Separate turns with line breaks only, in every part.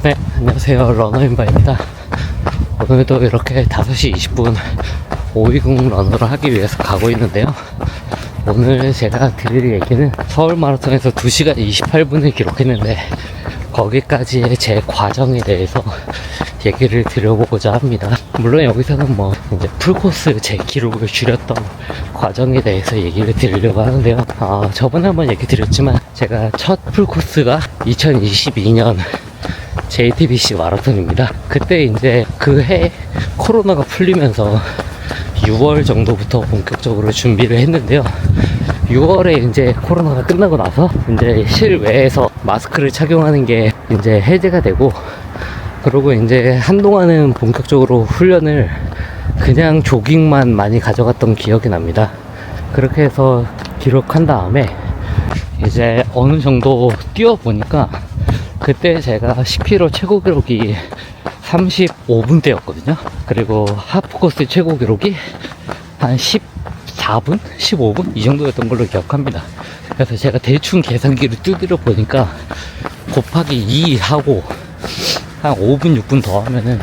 네, 안녕하세요. 러너인바입니다. 오늘도 이렇게 5시 20분 520 러너를 하기 위해서 가고 있는데요. 오늘 제가 드릴 얘기는 서울 마라톤에서 2시간 28분을 기록했는데 거기까지의 제 과정에 대해서 얘기를 드려보고자 합니다. 물론 여기서는 이제 풀코스 제 기록을 줄였던 과정에 대해서 얘기를 드리려고 하는데요. 저번에 한번 얘기 드렸지만 제가 첫 풀코스가 2022년 JTBC 마라톤입니다. 그때 이제 그 해 코로나가 풀리면서 6월 정도부터 본격적으로 준비를 했는데요. 6월에 이제 코로나가 끝나고 나서 이제 실외에서 마스크를 착용하는 게 이제 해제가 되고, 그리고 이제 한동안은 본격적으로 훈련을 그냥 조깅만 많이 가져갔던 기억이 납니다. 그렇게 해서 기록한 다음에 이제 어느 정도 뛰어보니까 그때 제가 10km 최고 기록이 35분대였거든요. 그리고 하프코스 최고 기록이 한 14분? 15분? 이 정도였던 걸로 기억합니다. 그래서 제가 대충 계산기를 두드려 보니까 곱하기 2 하고 한 5분, 6분 더 하면은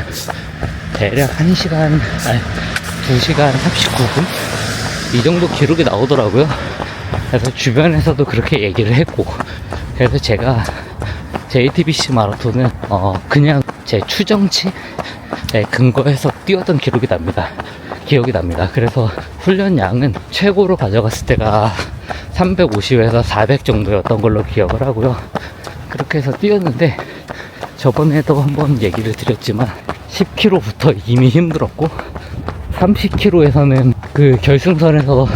대략 2시간 39분? 이 정도 기록이 나오더라고요. 그래서 주변에서도 그렇게 얘기를 했고, 그래서 제가 JTBC 마라톤은 그냥 제 추정치에 근거해서 뛰었던 기억이 납니다. 그래서 훈련 양은 최고로 가져갔을 때가 350에서 400 정도였던 걸로 기억을 하고요. 그렇게 해서 뛰었는데 저번에도 한번 얘기를 드렸지만 10km부터 이미 힘들었고 30km에서는 그 결승선에서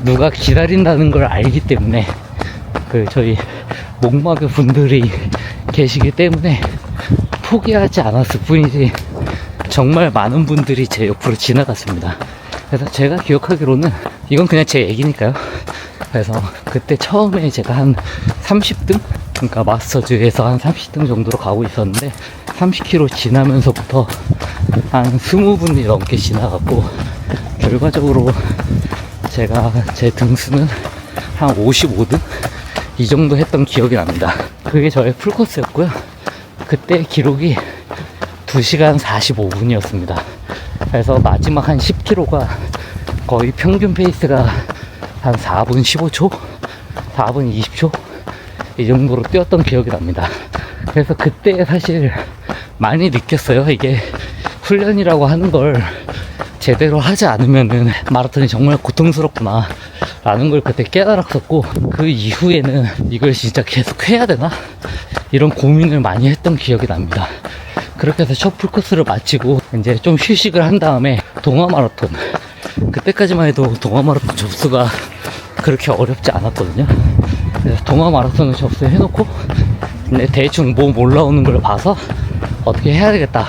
누가 기다린다는 걸 알기 때문에 저희 목마그 분들이 계시기 때문에 포기하지 않았을 뿐이지 정말 많은 분들이 제 옆으로 지나갔습니다. 그래서 제가 기억하기로는 이건 그냥 제 얘기니까요. 그래서 그때 처음에 제가 한 30등? 그러니까 마스터즈에서 한 30등 정도로 가고 있었는데 30km 지나면서부터 한 20분이 넘게 지나갔고, 결과적으로 제가 제 등수는 한 55등? 이 정도 했던 기억이 납니다. 그게 저의 풀코스였고요. 그때 기록이 2시간 45분이었습니다. 그래서 마지막 한 10km가 거의 평균 페이스가 한 4분 15초? 4분 20초? 이 정도로 뛰었던 기억이 납니다. 그래서 그때 사실 많이 느꼈어요. 이게 훈련이라고 하는 걸 제대로 하지 않으면은 마라톤이 정말 고통스럽구나 라는 걸 그때 깨달았었고, 그 이후에는 이걸 진짜 계속 해야 되나? 이런 고민을 많이 했던 기억이 납니다. 그렇게 해서 첫 풀코스를 마치고 이제 좀 휴식을 한 다음에 동아 마라톤, 그때까지만 해도 동아 마라톤 접수가 그렇게 어렵지 않았거든요. 그래서 동아 마라톤을 접수해놓고 근데 대충 몸 올라오는 걸 봐서 어떻게 해야 되겠다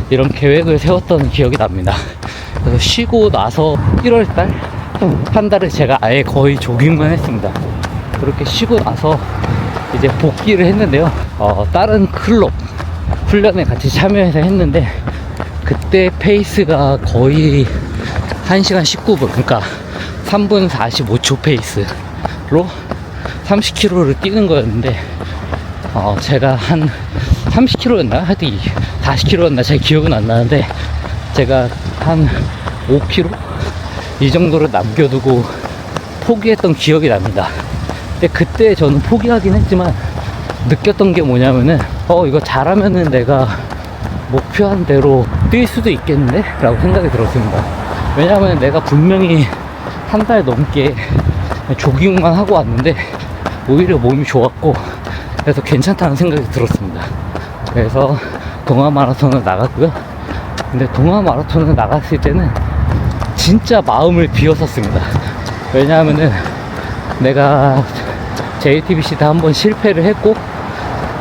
이런 계획을 세웠던 기억이 납니다. 그래서 쉬고 나서 1월달 한 달을 제가 아예 거의 조깅만 했습니다. 그렇게 쉬고 나서 이제 복귀를 했는데요. 다른 클럽 훈련에 같이 참여해서 했는데 그때 페이스가 거의 1시간 19분, 그러니까 3분 45초 페이스로 30km를 뛰는 거였는데 제가 한 30km였나? 하여튼 40km였나? 잘 기억은 안 나는데 제가 한 5km? 이 정도를 남겨두고 포기했던 기억이 납니다. 근데 그때 저는 포기하긴 했지만 느꼈던 게 뭐냐면은 이거 잘하면은 내가 목표한 대로 뛸 수도 있겠는데? 라고 생각이 들었습니다. 왜냐하면 내가 분명히 한 달 넘게 조깅만 하고 왔는데 오히려 몸이 좋았고 그래서 괜찮다는 생각이 들었습니다. 그래서 동아 마라톤을 나갔고요. 근데 동아 마라톤을 나갔을 때는 진짜 마음을 비웠었습니다. 왜냐하면은 내가 JTBC 때 한번 실패를 했고,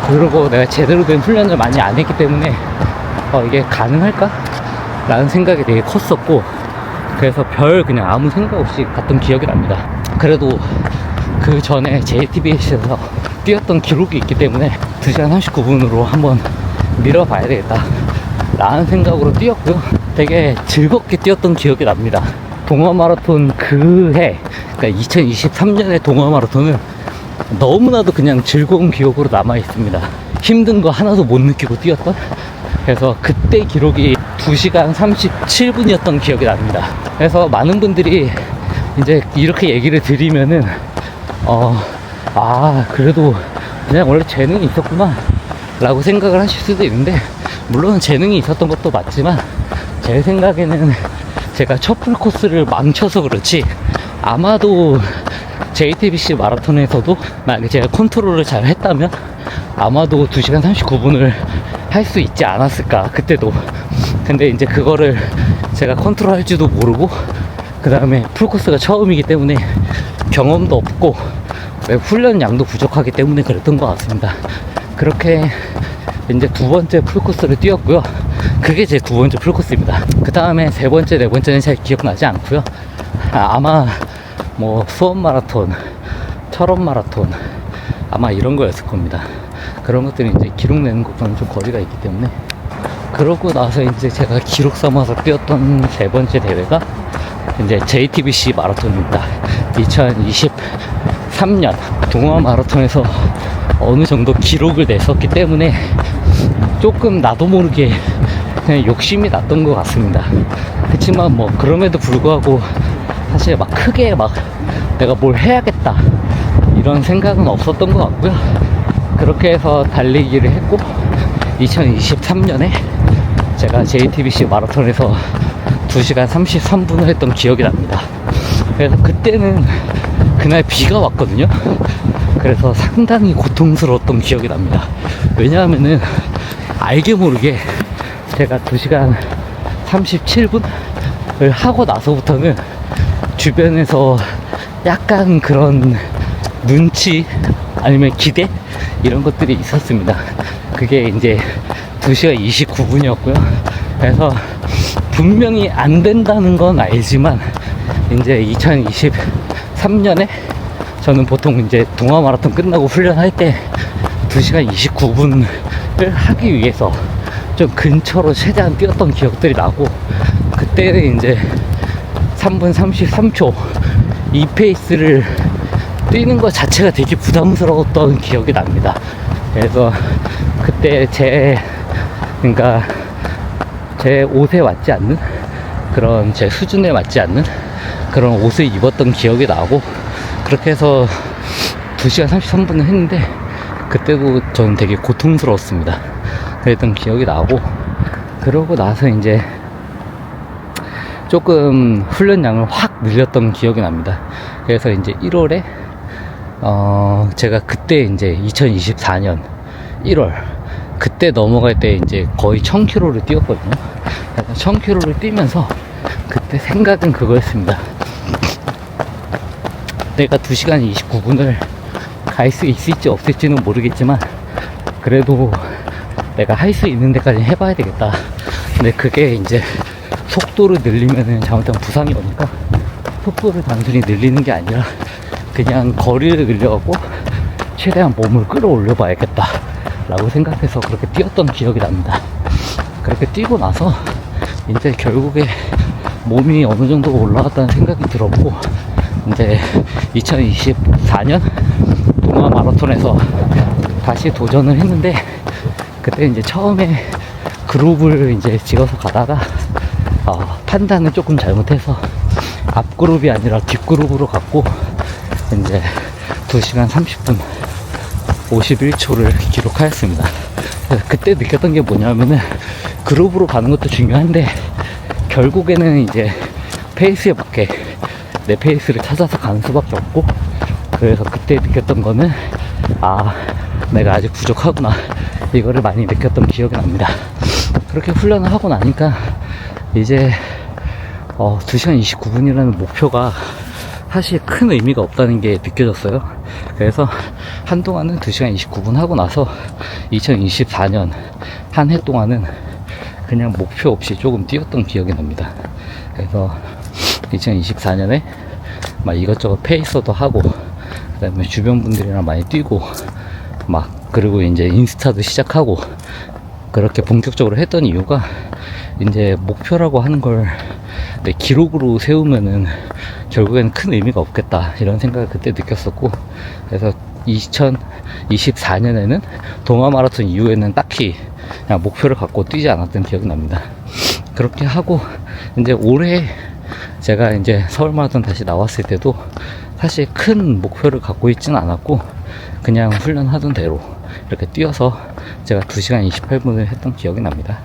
그리고 내가 제대로 된 훈련을 많이 안 했기 때문에 이게 가능할까? 라는 생각이 되게 컸었고, 그래서 그냥 아무 생각 없이 갔던 기억이 납니다. 그래도 그 전에 JTBC에서 뛰었던 기록이 있기 때문에 2시간 39분으로 한번 밀어봐야 되겠다 라는 생각으로 뛰었고요. 되게 즐겁게 뛰었던 기억이 납니다. 동아 마라톤 그해, 그러니까 2023년의 동아 마라톤은 너무나도 그냥 즐거운 기억으로 남아 있습니다. 힘든 거 하나도 못 느끼고 뛰었던, 그래서 그때 기록이 2시간 37분이었던 기억이 납니다. 그래서 많은 분들이 이제 이렇게 얘기를 드리면은 그래도 그냥 원래 재능이 있었구나 라고 생각을 하실 수도 있는데, 물론 재능이 있었던 것도 맞지만 제 생각에는 제가 첫 풀코스를 망쳐서 그렇지, 아마도 JTBC 마라톤에서도 만약에 제가 컨트롤을 잘 했다면 아마도 2시간 39분을 할 수 있지 않았을까, 그때도. 근데 이제 그거를 제가 컨트롤 할 줄도 모르고, 그 다음에 풀코스가 처음이기 때문에 경험도 없고 훈련 양도 부족하기 때문에 그랬던 것 같습니다. 그렇게 이제 두 번째 풀코스를 뛰었고요. 그게 제 두 번째 풀코스입니다. 그 다음에 세 번째, 네 번째는 잘 기억나지 않고요. 아마 뭐 수원 마라톤, 철원 마라톤, 아마 이런 거였을 겁니다. 그런 것들이 이제 기록 내는 것과는 좀 거리가 있기 때문에. 그러고 나서 이제 제가 기록 삼아서 뛰었던 세 번째 대회가 이제 JTBC 마라톤입니다. 2023년 동호회 마라톤에서 어느 정도 기록을 냈었기 때문에 조금 나도 모르게 그냥 욕심이 났던 것 같습니다. 그렇지만 뭐 그럼에도 불구하고 사실 막 크게 막 내가 뭘 해야겠다 이런 생각은 없었던 것 같고요. 그렇게 해서 달리기를 했고, 2023년에 제가 JTBC 마라톤에서 2시간 33분을 했던 기억이 납니다. 그래서 그때는 그날 비가 왔거든요. 그래서 상당히 고통스러웠던 기억이 납니다. 왜냐하면은 알게 모르게 제가 2시간 37분을 하고 나서부터는 주변에서 약간 그런 눈치 아니면 기대 이런 것들이 있었습니다. 그게 이제 2시간 29분이었고요. 그래서 분명히 안 된다는 건 알지만 이제 2023년에 저는 보통 이제 동아 마라톤 끝나고 훈련할 때 2시간 29분을 하기 위해서 좀 근처로 최대한 뛰었던 기억들이 나고, 그때는 이제 3분 33초 이 페이스를 뛰는 것 자체가 되게 부담스러웠던 기억이 납니다. 그래서 그때 그러니까 제 옷에 맞지 않는 그런, 제 수준에 맞지 않는 그런 옷을 입었던 기억이 나고, 그렇게 해서 2시간 33분을 했는데 그때도 저는 되게 고통스러웠습니다. 그랬던 기억이 나고, 그러고 나서 이제 조금 훈련량을 확 늘렸던 기억이 납니다. 그래서 이제 1월에 제가 그때 이제 2024년 1월 그때 넘어갈 때 이제 거의 1000km를 뛰었거든요. 1000km를 뛰면서 그때 생각은 그거였습니다. 내가 2시간 29분을 갈 수 있을지 없을지는 모르겠지만 그래도 내가 할 수 있는 데까지 해봐야 되겠다. 근데 그게 이제 속도를 늘리면은 잘못하면 부상이 오니까 속도를 단순히 늘리는 게 아니라 그냥 거리를 늘려갖고 최대한 몸을 끌어올려 봐야겠다 라고 생각해서 그렇게 뛰었던 기억이 납니다. 그렇게 뛰고 나서 이제 결국에 몸이 어느 정도 올라갔다는 생각이 들었고, 이제 2024년 동아 마라톤에서 다시 도전을 했는데, 그때 이제 처음에 그룹을 이제 찍어서 가다가 판단을 조금 잘못해서 앞 그룹이 아니라 뒷 그룹으로 갔고, 이제 2시간 30분 51초를 기록하였습니다. 그때 느꼈던 게 뭐냐면은 그룹으로 가는 것도 중요한데 결국에는 이제 페이스에 맞게 내 페이스를 찾아서 가는 수밖에 없고, 그래서 그때 느꼈던 거는 내가 아직 부족하구나, 이거를 많이 느꼈던 기억이 납니다. 그렇게 훈련을 하고 나니까 이제 2시간 29분이라는 목표가 사실 큰 의미가 없다는 게 느껴졌어요. 그래서 한동안은 2시간 29분 하고 나서 2024년 한 해 동안은 그냥 목표 없이 조금 뛰었던 기억이 납니다. 그래서 2024년에 막 이것저것 페이서도 하고, 그 다음에 주변 분들이랑 많이 뛰고, 그리고 이제 인스타도 시작하고, 그렇게 본격적으로 했던 이유가 이제 목표라고 하는 걸 내 기록으로 세우면은 결국에는 큰 의미가 없겠다, 이런 생각을 그때 느꼈었고, 그래서 2024년에는 동아 마라톤 이후에는 딱히 그냥 목표를 갖고 뛰지 않았던 기억이 납니다. 그렇게 하고 이제 올해 제가 이제 서울 마라톤 다시 나왔을 때도 사실 큰 목표를 갖고 있지는 않았고 그냥 훈련하던 대로 이렇게 뛰어서 제가 2시간 28분을 했던 기억이 납니다.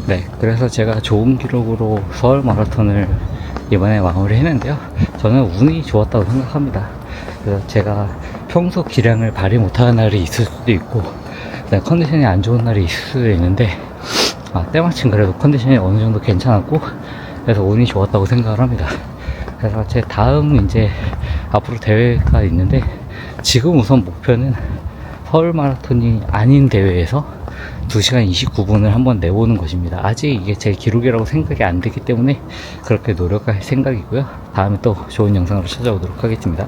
네, 그래서 제가 좋은 기록으로 서울 마라톤을 이번에 마무리 했는데요. 저는 운이 좋았다고 생각합니다. 그래서 제가 평소 기량을 발휘 못하는 날이 있을 수도 있고 컨디션이 안 좋은 날이 있을 수도 있는데 때마침 그래도 컨디션이 어느 정도 괜찮았고 그래서 운이 좋았다고 생각을 합니다. 그래서 제 다음 이제 앞으로 대회가 있는데 지금 우선 목표는 서울 마라톤이 아닌 대회에서 2시간 29분을 한번 내보는 것입니다. 아직 이게 제 기록이라고 생각이 안 되기 때문에 그렇게 노력할 생각이고요. 다음에 또 좋은 영상으로 찾아오도록 하겠습니다.